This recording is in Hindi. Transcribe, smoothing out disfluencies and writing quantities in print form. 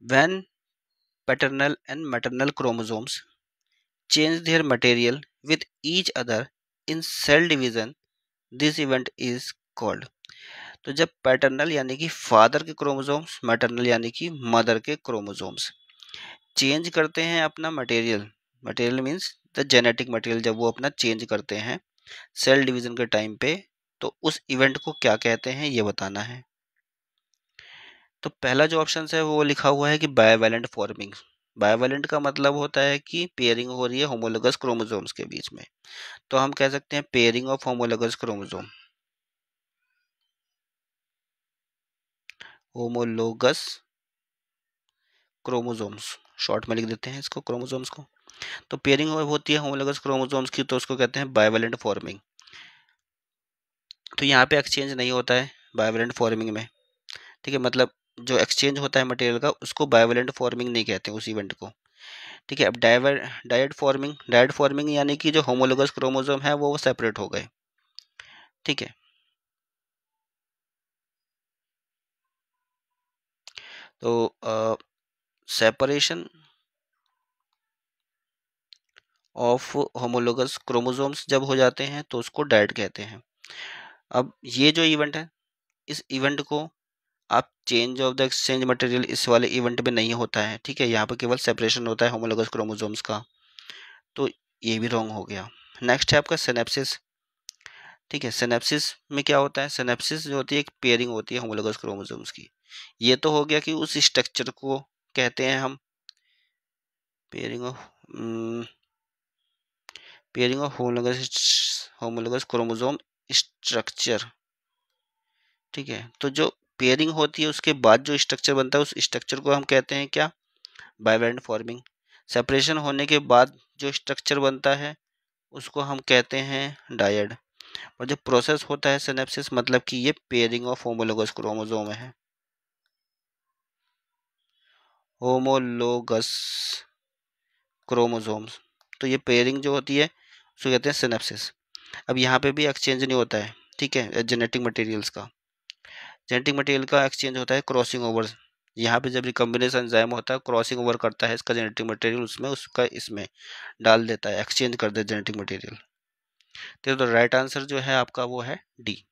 When paternal and maternal chromosomes change their material with each other in cell division, this event is called। तो जब पैटर्नल यानी कि फादर के क्रोमोसोम्स, मैटरनल यानी कि मदर के क्रोमोसोम्स चेंज करते हैं अपना material, material means the genetic material, जब वो अपना चेंज करते हैं सेल डिवीजन के टाइम पे, तो उस इवेंट को क्या कहते हैं ये बताना है। तो पहला जो ऑप्शन है वो लिखा हुआ है कि बायवैलेंट फॉर्मिंग। बायवैलेंट का मतलब होता है कि पेयरिंग हो रही है होमोलोगस क्रोमोसोम्स के बीच में, तो हम कह सकते हैं pairing of homologous chromosome. Homologous chromosomes short में लिख देते हैं इसको, क्रोमोसोम्स को। तो पेयरिंग होती है होमोलोगस क्रोमोसोम्स की, तो उसको कहते हैं बायवैलेंट फॉर्मिंग। तो यहाँ पे एक्सचेंज नहीं होता है बायवैलेंट फॉर्मिंग में, ठीक है। मतलब जो एक्सचेंज होता है मटेरियल का उसको बायवैलेंट फॉर्मिंग नहीं कहते उस इवेंट को, ठीक है। अब डायरेक्ट फॉर्मिंग, डायरेक्ट फॉर्मिंग यानी कि जो होमोलोगस क्रोमोसोम है वो सेपरेट हो गए, ठीक है। तो सेपरेशन ऑफ होमोलोगस क्रोमोसोम्स जब हो जाते हैं तो उसको डायरेक्ट कहते हैं। अब ये जो इवेंट है, इस इवेंट को आप change of the exchange material इस वाले इवेंट में नहीं होता है, ठीक है। यहाँ पर केवल सेपरेशन होता है होमोलोगस क्रोमोसोम्स का, तो ये भी रॉन्ग हो गया। नेक्स्ट है आपका सिनेप्सिस, ठीक है। सिनेप्सिस में क्या होता है, सिनेप्सिस जो होती है एक पेयरिंग होती है होमोलोगस क्रोमोसोम्स की। ये तो हो गया कि उस स्ट्रक्चर को कहते हैं हम pairing of homologous chromosome structure, ठीक है। तो जो पेयरिंग होती है उसके बाद जो स्ट्रक्चर बनता है उस स्ट्रक्चर को हम कहते हैं क्या, बायवैलेंट फॉर्मिंग। सेपरेशन होने के बाद जो स्ट्रक्चर बनता है उसको हम कहते हैं डायड। और जो प्रोसेस होता है सिनेप्सिस, मतलब कि ये पेयरिंग ऑफ होमोलोगस क्रोमोसोम है, होमोलोगस क्रोमोसोम्स। तो ये पेयरिंग जो होती है उसको कहते हैं सिनेप्सिस। अब यहाँ पे भी एक्सचेंज नहीं होता है, ठीक है। जेनेटिक मटेरियल्स का, जेनेटिक मटेरियल का एक्सचेंज होता है क्रॉसिंग ओवर। यहाँ पे जब रिकम्बिनेशन एंजाइम होता है क्रॉसिंग ओवर करता है इसका जेनेटिक मटेरियल, उसमें उसका इसमें डाल देता है, एक्सचेंज कर दे जेनेटिक मटेरियल। तो राइट आंसर जो है आपका वो है डी।